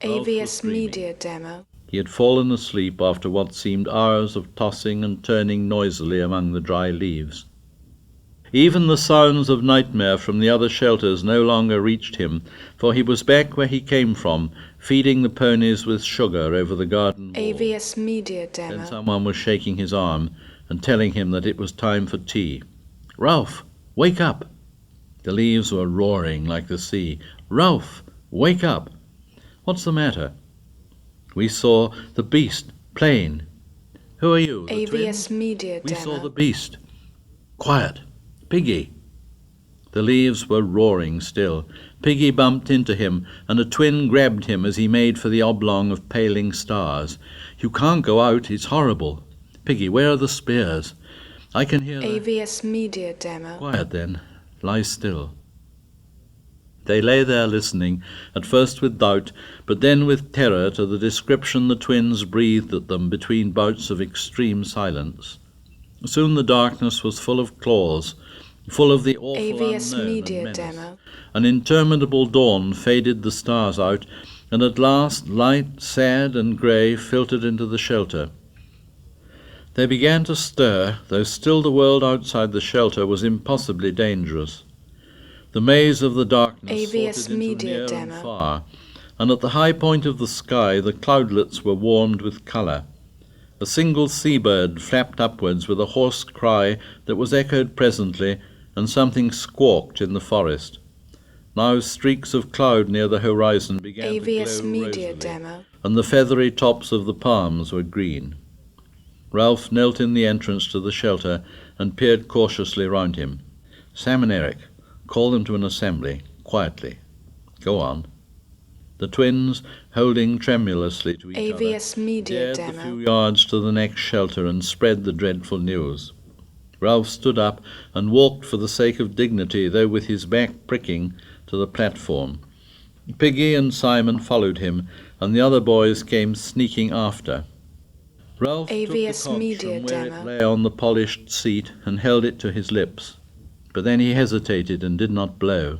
AVS Media Demo. He had fallen asleep after what seemed hours of tossing and turning noisily among the dry leaves. Even the sounds of nightmare from the other shelters no longer reached him, for he was back where he came from, feeding the ponies with sugar over the garden wall. AVS Media Demo. Then someone was shaking his arm and telling him that it was time for tea. "Ralph, wake up!" The leaves were roaring like the sea. "Ralph, wake up!" "What's the matter?" "We saw the beast, plain." "Who are you, the AVS twins?" Media "We Demo. saw the beast." "Quiet! Piggy!" The leaves were roaring still. Piggy bumped into him, and a twin grabbed him as he made for the oblong of paling stars. "You can't go out, it's horrible." "Piggy, where are the spears?" "I can hear the—" AVS Media Demo. "Quiet then. Lie still." They lay there listening, at first with doubt, but then with terror to the description the twins breathed at them between bouts of extreme silence. Soon the darkness was full of claws, full of the awful AVS unknown Media and menace. Demo. An interminable dawn faded the stars out, and at last light, sad and grey, filtered into the shelter. They began to stir, though still the world outside the shelter was impossibly dangerous. The maze of the darkness AVS sorted into Media near Demo. and far, and at the high point of the sky the cloudlets were warmed with colour. A single seabird flapped upwards with a hoarse cry that was echoed presently, and something squawked in the forest. Now streaks of cloud near the horizon began AVS to glow Media rosily, Demo. and the feathery tops of the palms were green. Ralph knelt in the entrance to the shelter and peered cautiously round him. "Sam and Eric, call them to an assembly, quietly." "Go on." The twins, holding tremulously to each AVS other, Media dared Demo. the few yards to the next shelter and spread the dreadful news. Ralph stood up and walked for the sake of dignity, though with his back pricking, to the platform. Piggy and Simon followed him, and the other boys came sneaking after. Ralph took the AVS conch Media from where Demo. it lay on the polished seat and held it to his lips. But then he hesitated and did not blow.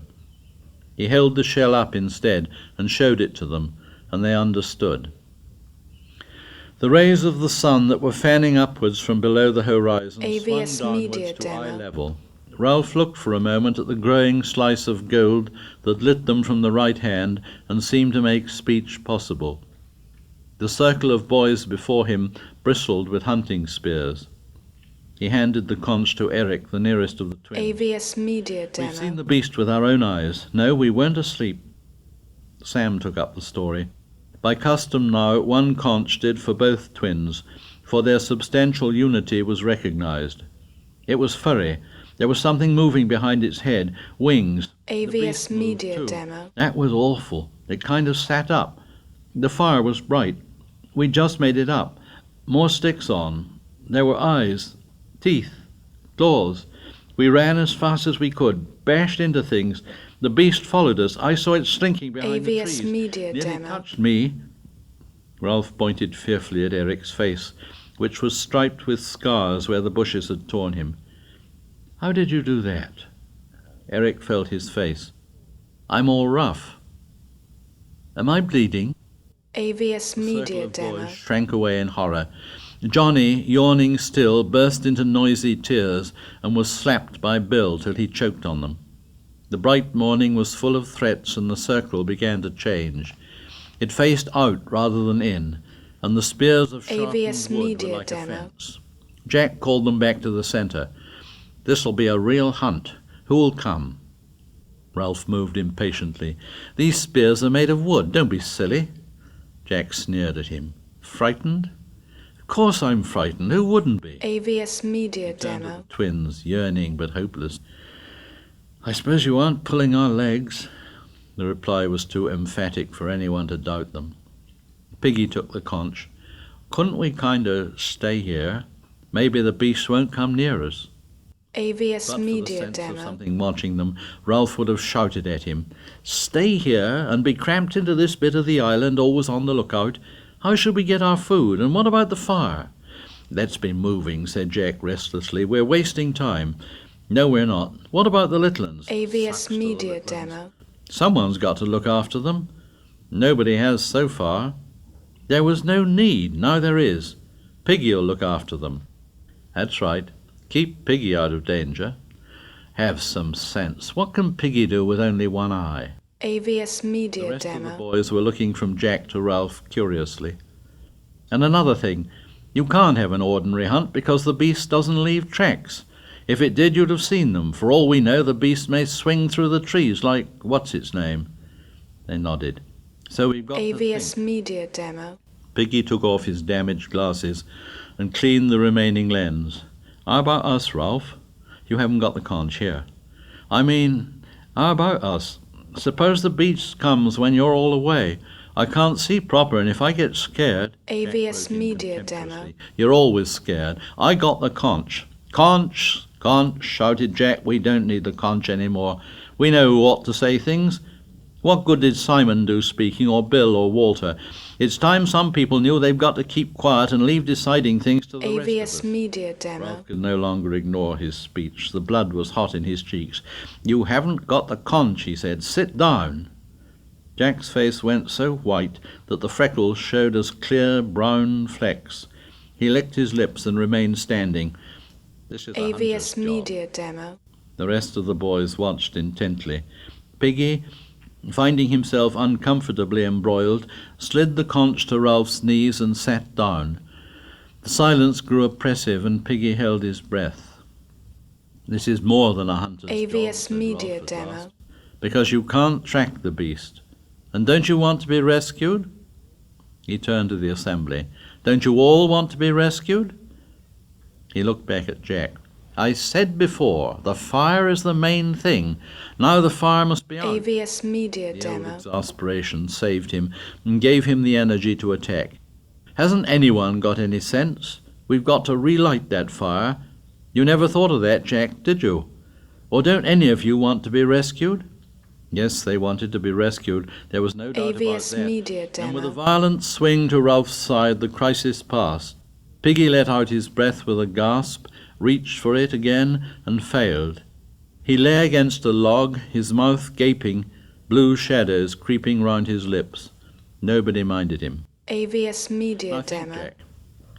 He held the shell up instead and showed it to them, and they understood. The rays of the sun that were fanning upwards from below the horizon AVS swung Media downwards to eye Demo. level. Ralph looked for a moment at the growing slice of gold that lit them from the right hand and seemed to make speech possible. The circle of boys before him bristled with hunting spears. He handed the conch to Eric, the nearest of the twins. AVS Media Demo. "We've seen the beast with our own eyes. No, we weren't asleep." Sam took up the story. By custom now, one conch did for both twins, for their substantial unity was recognized. It was furry. There was something moving behind its head, wings. The AVS beast moved Media too. Demo. That was awful. It kind of sat up. The fire was bright. We just made it up. More sticks on. There were eyes, teeth, claws. We ran as fast as we could, bashed into things. The beast followed us. I saw it slinking behind the AVS trees. Media Nearly Demo. touched me. Ralph pointed fearfully at Eric's face, which was striped with scars where the bushes had torn him. "How did you do that?" Eric felt his face. "I'm all rough." "Am I bleeding?" AVS The circle Media of Demo. boys shrank away in horror. Johnny, yawning still, burst into noisy tears and was slapped by Bill till he choked on them. The bright morning was full of threats, and the circle began to change. It faced out rather than in, and the spears of sharpened AVS wood Media were like a Demo. fence. Jack called them back to the centre. "This'll be a real hunt. Who'll come?" Ralph moved impatiently. "These spears are made of wood. Don't be silly." Jack sneered at him. "Frightened?" "Of course I'm frightened. Who wouldn't be?" AVS Media He turned to Demo. the twins, yearning but hopeless. "I suppose you aren't pulling our legs?" The reply was too emphatic for anyone to doubt them. Piggy took the conch. "Couldn't we kind of stay here? Maybe the beast won't come near us." AVS But for the Media sense of Demo. something watching them, Ralph would have shouted at him, "Stay here and be cramped into this bit of the island, always on the lookout? How should we get our food, and what about the fire?" "Let's be moving," said Jack restlessly. "We're wasting time." "No, we're not. What about the little ones?" AVS Sucks to the Media little ones. Demo. "Someone's got to look after them." Nobody has so far. There was no need, now there is. Piggy'll look after them. That's right. Keep Piggy out of danger. Have some sense. What can Piggy do with only one eye? AVS The Media rest of the Demo. boys were looking from Jack to Ralph curiously. And another thing, you can't have an ordinary hunt because the beast doesn't leave tracks. If it did, you'd have seen them. For all we know, the beast may swing through the trees like what's-its-name. They nodded. So we've got to AVS think. Media Demo. Piggy took off his damaged glasses and cleaned the remaining lens. How about us, Ralph? You haven't got the conch here. I mean, how about us? Suppose the beast comes when you're all away. I can't see proper, and if I get scared... AVS Jack broke in Media contemptuously. Demo. You're always scared. I got the conch. Conch, conch, shouted Jack. We don't need the conch anymore. We know who ought to say things. What good did Simon do speaking, or Bill, or Walter? It's time some people knew they've got to keep quiet and leave deciding things to the rest of AVS us. Media Demo. Ralph could no longer ignore his speech. The blood was hot in his cheeks. You haven't got the conch, he said. Sit down. Jack's face went so white that the freckles showed as clear brown flecks. He licked his lips and remained standing. This is a hunter's AVS job. Media Demo. The rest of the boys watched intently. Piggy, finding himself uncomfortably embroiled, slid the conch to Ralph's knees and sat down. The silence grew oppressive and Piggy held his breath. This is more than a hunter's job, AVS said Media Ralph at Demo. last, because you can't track the beast. And don't you want to be rescued? He turned to the assembly. Don't you all want to be rescued? He looked back at Jack. I said before, the fire is the main thing. Now the fire must be out. AVS Media The old Demo. exasperation saved him and gave him the energy to attack. Hasn't anyone got any sense? We've got to relight that fire. You never thought of that, Jack, did you? Or don't any of you want to be rescued? Yes, they wanted to be rescued. There was no doubt about AVS that. Media And with a Demo. violent swing to Ralph's side, the crisis passed. Piggy let out his breath with a gasp, reached for it again, and failed. He lay against a log, his mouth gaping, blue shadows creeping round his lips. Nobody minded him. AVS Media Now think, Demo. Jack.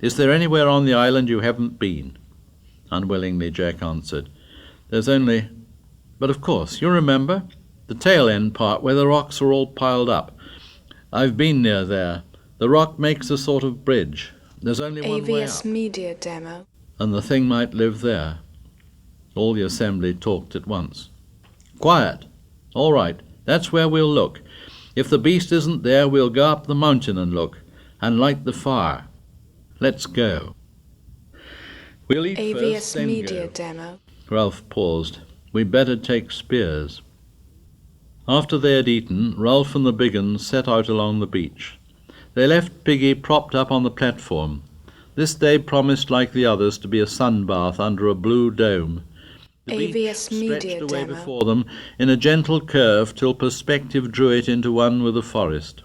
Is there anywhere on the island you haven't been? Unwillingly, Jack answered. There's only... But of course, you remember? The tail end part where the rocks are all piled up. I've been near there. The rock makes a sort of bridge. There's only one way AVS up. Media Demo. And the thing might live there. All the assembly talked at once. Quiet. All right, that's where we'll look. If the beast isn't there, we'll go up the mountain and look, and light the fire. Let's go. We'll eat AVS first, then Media go. Demo. Ralph paused. We'd better take spears. After they had eaten, Ralph and the big 'uns set out along the beach. They left Piggy propped up on the platform. This day promised, like the others, to be a sun bath under a blue dome. The beach AVS Media stretched away Demo. before them in a gentle curve till perspective drew it into one with the forest.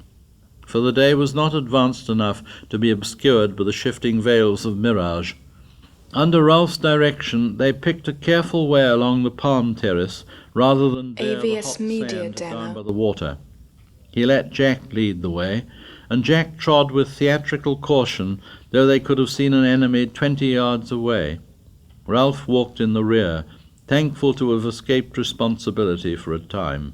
For the day was not advanced enough to be obscured by the shifting veils of mirage. Under Ralph's direction, they picked a careful way along the palm terrace rather than dare the AVS hot Media sand Demo. down by the water. He let Jack lead the way, and Jack trod with theatrical caution, though they could have seen an enemy 20 yards away. Ralph walked in the rear, thankful to have escaped responsibility for a time.